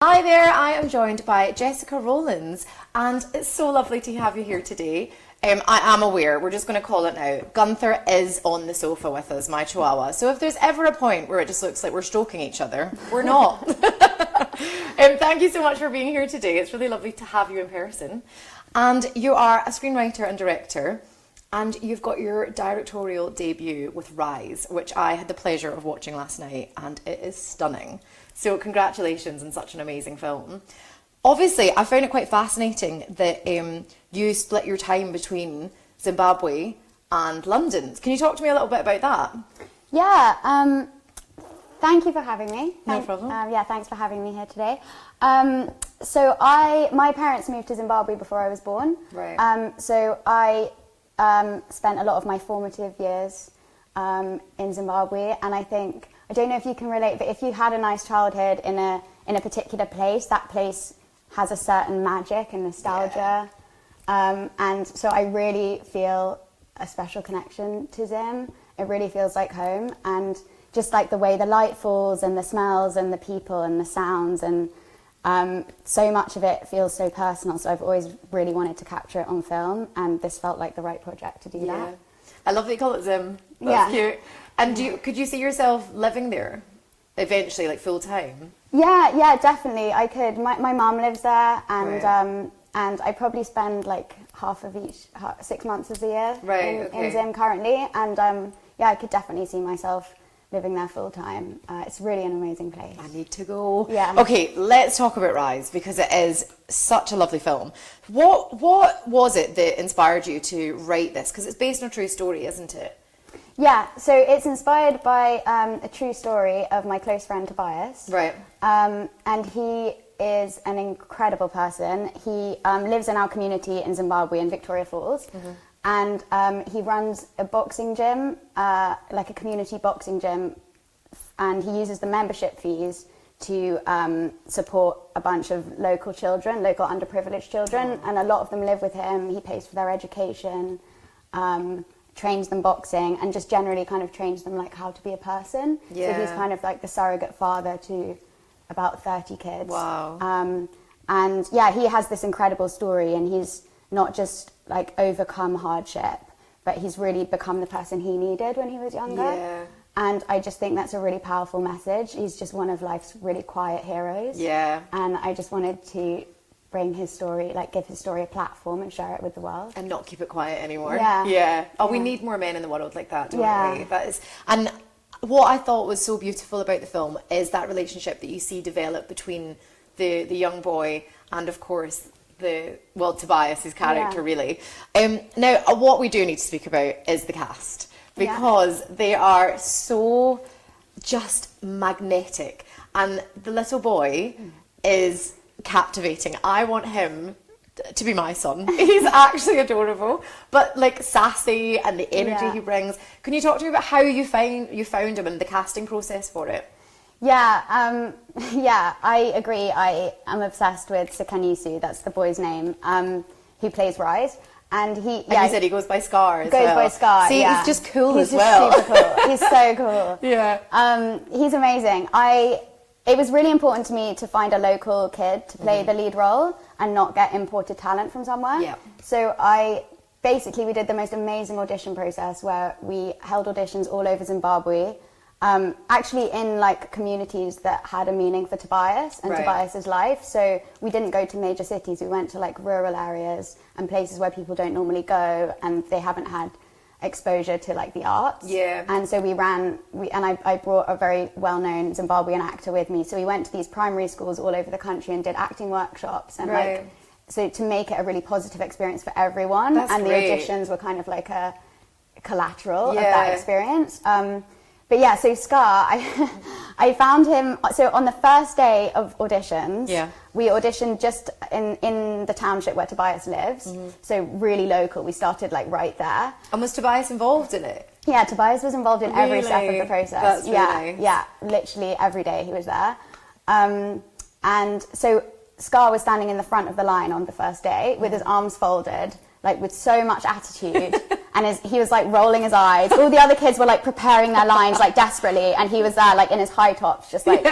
Hi there, I am joined by Jessica Rowlands, and it's so lovely to have you here today. I am aware, we're just going to call it now, Gunther is on the sofa with us, my chihuahua. So if there's ever a point where it just looks like we're stroking each other, we're not. Thank you so much for being here today. It's really lovely to have you in person. And you are a screenwriter and director, and you've got your directorial debut with Rise, which I had the pleasure of watching last night, and it is stunning. So congratulations on such an amazing film. Obviously, I found it quite fascinating that you split your time between Zimbabwe and London. Can you talk to me a little bit about that? Yeah, thank you for having me. No problem. Yeah, thanks for having me here today. So my parents moved to Zimbabwe before I was born. Right. So I spent a lot of my formative years in Zimbabwe, and I don't know if you can relate, but if you had a nice childhood in a particular place, that place has a certain magic and nostalgia. Yeah. And so I really feel a special connection to Zim. It really feels like home, and just like the way the light falls and the smells and the people and the sounds, and so much of it feels so personal. So I've always really wanted to capture it on film, and this felt like the right project to do that. I love that you call it Zim. That's cute. And could you see yourself living there eventually, like full time? Yeah, definitely. I could. My mum lives there, and Right. And I probably spend like half of 6 months of the year Right, in Zim currently, and I could definitely see myself living there full time. It's really an amazing place. I need to go. Yeah. Okay, let's talk about Rise, because it is such a lovely film. What was it that inspired you to write this? Because it's based on a true story, isn't it? Yeah, so it's inspired by a true story of my close friend Tobias. Right. And he is an incredible person. He lives in our community in Zimbabwe in Victoria Falls. Mm-hmm. And he runs a boxing gym, like a community boxing gym, and he uses the membership fees to support a bunch of local children, local underprivileged children, and a lot of them live with him. He pays for their education, trains them boxing, and just generally kind of trains them like how to be a person. Yeah. So he's kind of like the surrogate father to about 30 kids. Wow. And yeah, he has this incredible story, and he's not just like overcome hardship, but he's really become the person he needed when he was younger. Yeah. And I just think that's a really powerful message. He's just one of life's really quiet heroes. Yeah. And I just wanted to bring his story, like give his story a platform and share it with the world. And not keep it quiet anymore. Yeah. Yeah. Oh, we Yeah. need more men in the world like that, don't Yeah. we? That is, and what I thought was so beautiful about the film is that relationship that you see develop between the young boy and, of course, Tobias's character, Yeah. really. Now, what we do need to speak about is the cast, because they are so just magnetic, and the little boy is captivating. I want him to be my son. He's actually adorable, but like sassy, and the energy he brings. Can you talk to me about how you found him and the casting process for it? Yeah, I agree. I am obsessed with Sikanisu, that's the boy's name, who plays Rise. And you said he goes by Scar as well. Goes by Scar, See, yeah. he's just cool he's as well. He's super cool. He's so cool. Yeah. He's amazing. It was really important to me to find a local kid to play the lead role and not get imported talent from somewhere. Yeah. So we did the most amazing audition process where we held auditions all over Zimbabwe, actually in like communities that had a meaning for Tobias and Right. Tobias's life. So we didn't go to major cities, we went to like rural areas and places where people don't normally go, and they haven't had exposure to like the arts. Yeah. And so I brought a very well-known Zimbabwean actor with me. So we went to these primary schools all over the country and did acting workshops, and Right. so to make it a really positive experience for everyone. That's and great. the auditions were kind of like a collateral of Yeah. that experience. But yeah, so Scar, I found him, so on the first day of auditions, we auditioned just in the township where Tobias lives, so really local. We started like right there. And was Tobias involved in it? Yeah, Tobias was involved in every step of Really? the process. That's really nice. Yeah, literally every day he was there. And so Scar was standing in the front of the line on the first day with his arms folded, like with so much attitude. And he was like rolling his eyes. All the other kids were like preparing their lines like desperately, and he was there like in his high tops, just like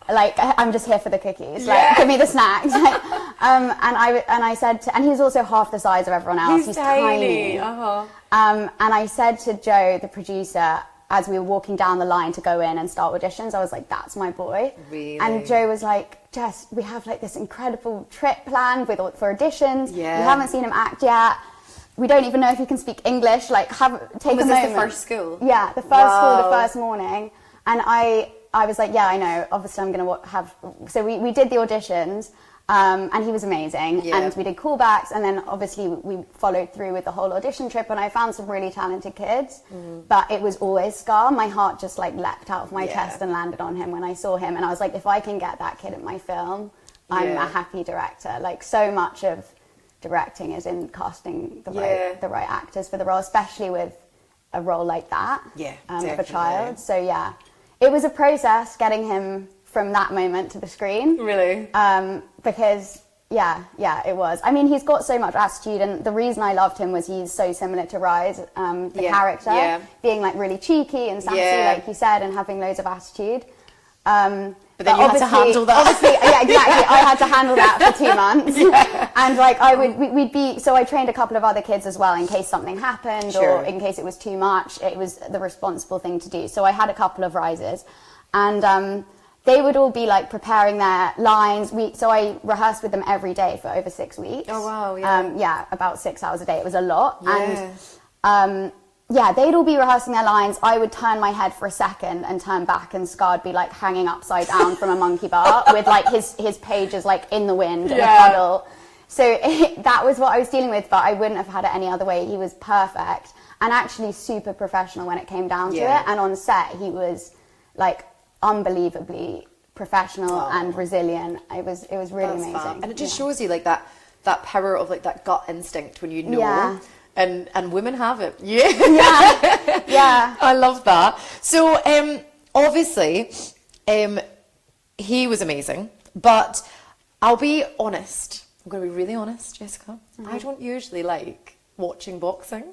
like I'm just here for the cookies. Like, give me the snacks. Like, and I said and he's also half the size of everyone else. He's tiny. And I said to Joe, the producer, as we were walking down the line to go in and start auditions, I was like, that's my boy. Really? And Joe was like, Jess, we have like this incredible trip planned for auditions. Yeah. We haven't seen him act yet. We don't even know if he can speak English. Like, take a moment. Was this the first school? Yeah, the first school, the first morning. And I was like, yeah, I know. Obviously, I'm going to have... So we did the auditions. And he was amazing, and we did callbacks, and then obviously we followed through with the whole audition trip, and I found some really talented kids, but it was always Scar. My heart just like leapt out of my chest and landed on him when I saw him, and I was like, if I can get that kid in my film, I'm a happy director. Like, so much of directing is in casting the right actors for the role, especially with a role like that of a child. So yeah, it was a process getting him from that moment to the screen. Really? Because, it was. I mean, he's got so much attitude, and the reason I loved him was he's so similar to Rise, the character, being like really cheeky and sassy, like you said, and having loads of attitude. But then you had to handle that. Obviously, yeah, exactly. I had to handle that for 2 months. And like we'd be, so I trained a couple of other kids as well in case something happened or in case it was too much. It was the responsible thing to do. So I had a couple of Rises, and they would all be like preparing their lines. So I rehearsed with them every day for over 6 weeks. Oh wow, yeah. About 6 hours a day. It was a lot. Yeah. And they'd all be rehearsing their lines. I would turn my head for a second and turn back, and Scar'd be like hanging upside down from a monkey bar with like his pages like in the wind in a puddle. So that was what I was dealing with, but I wouldn't have had it any other way. He was perfect and actually super professional when it came down to it. And on set, he was like unbelievably professional and resilient. It was really amazing. Fun. And it just shows you like that power of like that gut instinct when you know, and women have it. Yeah. I love that. So obviously he was amazing, but I'll be honest, I'm going to be really honest, Jessica. I don't usually like watching boxing,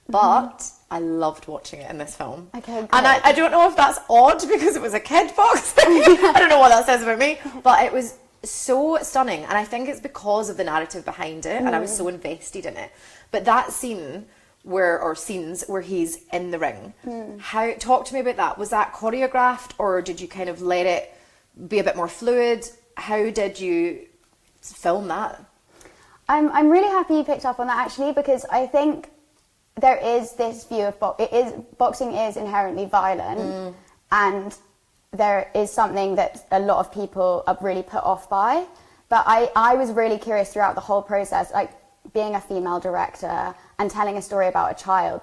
but I loved watching it in this film. Okay, good. And I don't know if that's odd because it was a kid boxing. I don't know what that says about me, but it was so stunning, and I think it's because of the narrative behind it, and I was so invested in it. But that scene scenes where he's in the ring, talk to me about that. Was that choreographed, or did you kind of let it be a bit more fluid? How did you film that? I'm really happy you picked up on that, actually, because I think there is this view of boxing is inherently violent, and there is something that a lot of people are really put off by. But I was really curious throughout the whole process, like being a female director and telling a story about a child.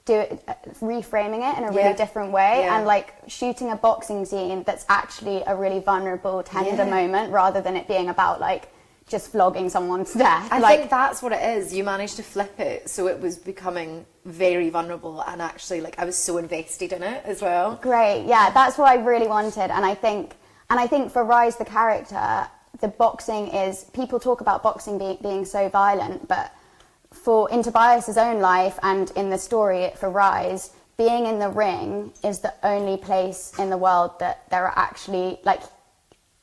Reframing it in a really different way, and like shooting a boxing scene that's actually a really vulnerable, tender moment, rather than it being about like just flogging someone to death. I think that's what it is. You managed to flip it so it was becoming very vulnerable, and actually like I was so invested in it as well. Great, yeah, that's what I really wanted. And I think for Rise the character, the boxing is, people talk about boxing being so violent, but in Tobias's own life and in the story for Rise, being in the ring is the only place in the world that there are actually like,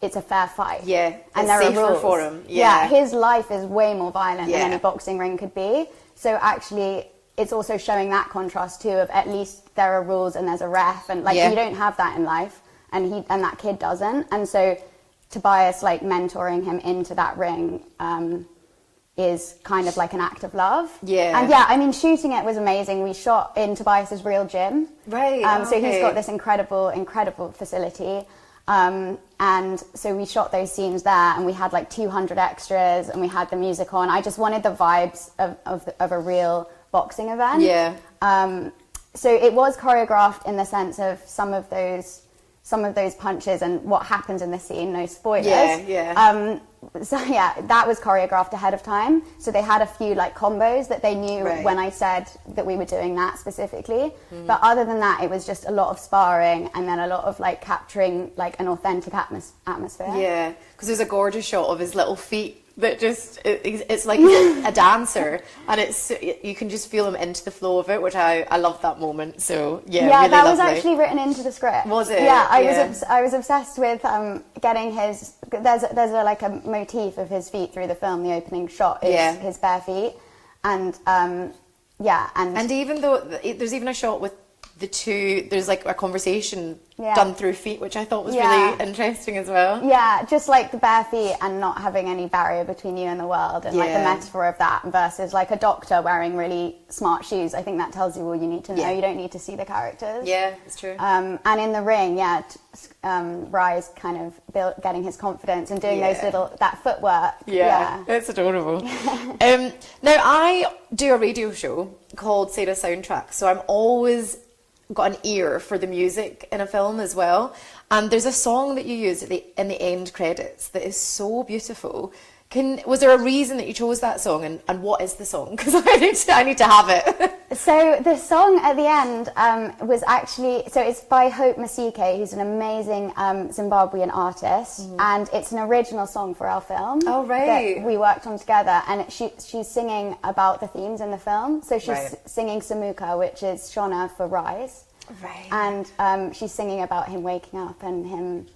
it's a fair fight. Yeah, and there are rules for him. Yeah, his life is way more violent than any boxing ring could be. So actually, it's also showing that contrast too, of at least there are rules and there's a ref, and like you don't have that in life, and that kid doesn't. And so Tobias like mentoring him into that ring is kind of like an act of love. Yeah. And I mean, shooting it was amazing. We shot in Tobias's real gym. Right. So he's got this incredible facility. And so we shot those scenes there, and we had like 200 extras, and we had the music on. I just wanted the vibes of a real boxing event. Yeah. So it was choreographed in the sense of some of those punches and what happens in the scene. No spoilers. Yeah. So that was choreographed ahead of time. So they had a few like combos that they knew when I said that we were doing that specifically. But other than that, it was just a lot of sparring, and then a lot of like capturing like an authentic atmosphere. Yeah, because there's a gorgeous shot of his little feet that just it's like he's a dancer, and it's you can just feel him into the flow of it, which I love that moment. So yeah, really that lovely. was actually written into the script. Was it? Yeah, I was obsessed with getting his. There's like a motif of his feet through the film. The opening shot is his bare feet, and and even though there's even a shot with the two, there's like a conversation done through feet, which I thought was really interesting as well. Yeah, just like the bare feet and not having any barrier between you and the world, and like the metaphor of that versus like a doctor wearing really smart shoes. I think that tells you all you need to know. You don't need to see the characters. Yeah, it's true. And in the ring, Rise kind of getting his confidence and doing that footwork. Yeah, it's adorable. Now I do a radio show called Sarah Soundtrack, so I'm always got an ear for the music in a film as well, and there's a song that you use in the end credits that is so beautiful. Was there a reason that you chose that song, and what is the song? Because I need to have it. So the song at the end was actually, so it's by Hope Masike, who's an amazing Zimbabwean artist, and it's an original song for our film. Oh, right. That we worked on together, and she's singing about the themes in the film. So she's singing Samuka, which is Shona for Rise. Right. And she's singing about him waking up and him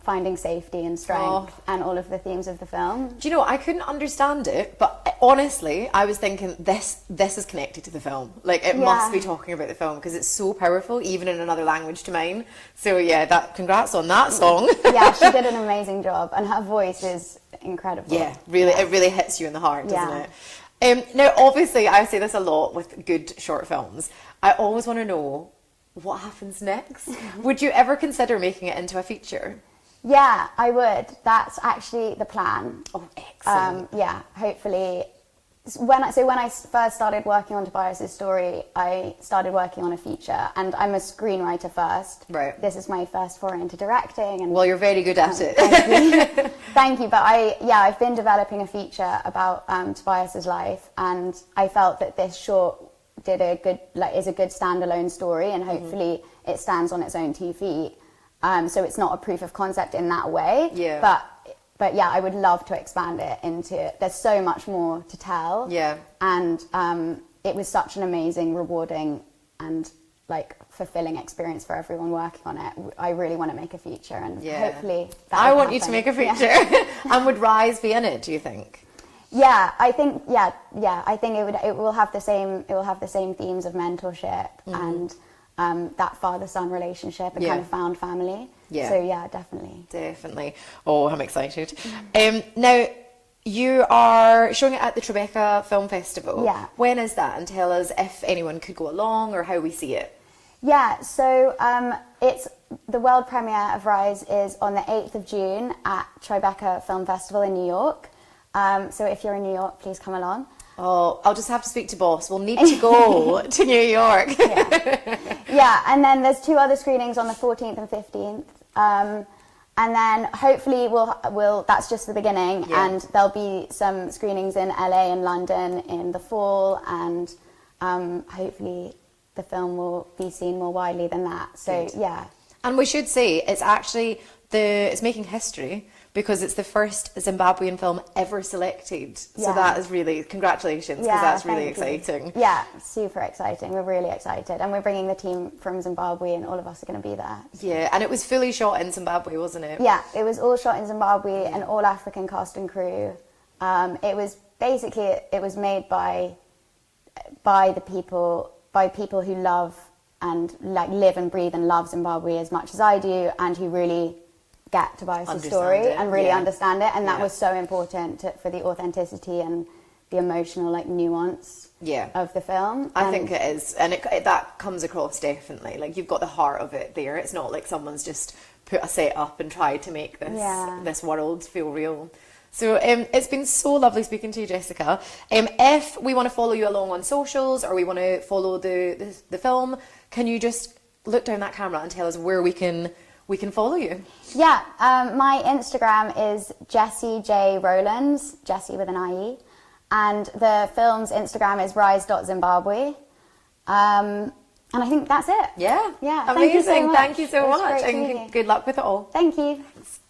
finding safety and strength and all of the themes of the film. Do you know, I couldn't understand it, but honestly, I was thinking this is connected to the film. Like, it must be talking about the film, because it's so powerful, even in another language to mine. So yeah, congrats on that song. Yeah, she did an amazing job, and her voice is incredible. Yeah, really, it really hits you in the heart, doesn't it? Now, obviously, I say this a lot with good short films. I always want to know what happens next. Would you ever consider making it into a feature? Yeah, I would. That's actually the plan. Oh, excellent. Hopefully. When I first started working on Tobias's story, I started working on a feature, and I'm a screenwriter first. Right. This is my first foray into directing. And well, you're very good at it. Thank you. Thank you. But I've been developing a feature about Tobias's life, and I felt that this short is a good standalone story, and hopefully it stands on its own 2 feet. So it's not a proof of concept in that way. Yeah. But yeah, I would love to expand it into. There's so much more to tell. Yeah. And it was such an amazing, rewarding, and like fulfilling experience for everyone working on it. I really want to make a feature, and hopefully I want you to make a feature. And would Rise be in it, do you think? Yeah, I think I think it will have the same themes of mentorship and that father-son relationship and kind of found family. Yeah. So yeah, definitely. Definitely. Oh, I'm excited. Now, you are showing it at the Tribeca Film Festival. Yeah. When is that? And tell us if anyone could go along or how we see it. Yeah, so it's the world premiere of Rise is on the 8th of June at Tribeca Film Festival in New York. So if you're in New York, please come along. Oh, I'll just have to speak to boss. We'll need to go to New York. Yeah, and then there's 2 other screenings on the 14th and 15th. And then hopefully we'll that's just the beginning, and there'll be some screenings in LA and London in the fall, and hopefully the film will be seen more widely than that. So yeah. And we should say it's making history, because it's the first Zimbabwean film ever selected. So that is really, congratulations, because that's really exciting. Yeah, super exciting. We're really excited. And we're bringing the team from Zimbabwe, and all of us are going to be there. Yeah, and it was fully shot in Zimbabwe, wasn't it? Yeah, it was all shot in Zimbabwe, an all-African cast and crew. It was made by people who love and like live and breathe and love Zimbabwe as much as I do, and who really get Tobias' story and really understand it, and that was so important for the authenticity and the emotional nuance of the film. I think it is, and that comes across definitely. Like, you've got the heart of it there. It's not like someone's just put a set up and tried to make this world feel real. So it's been so lovely speaking to you, Jessica. If we want to follow you along on socials, or we want to follow the film, can you just look down that camera and tell us where we can follow you? Yeah, my Instagram is Jessie J Rowlands, Jessie with an IE, and the film's Instagram is rise.zimbabwe. And I think that's it. Yeah. Amazing. Thank you so much. And good luck with it all. Thank you.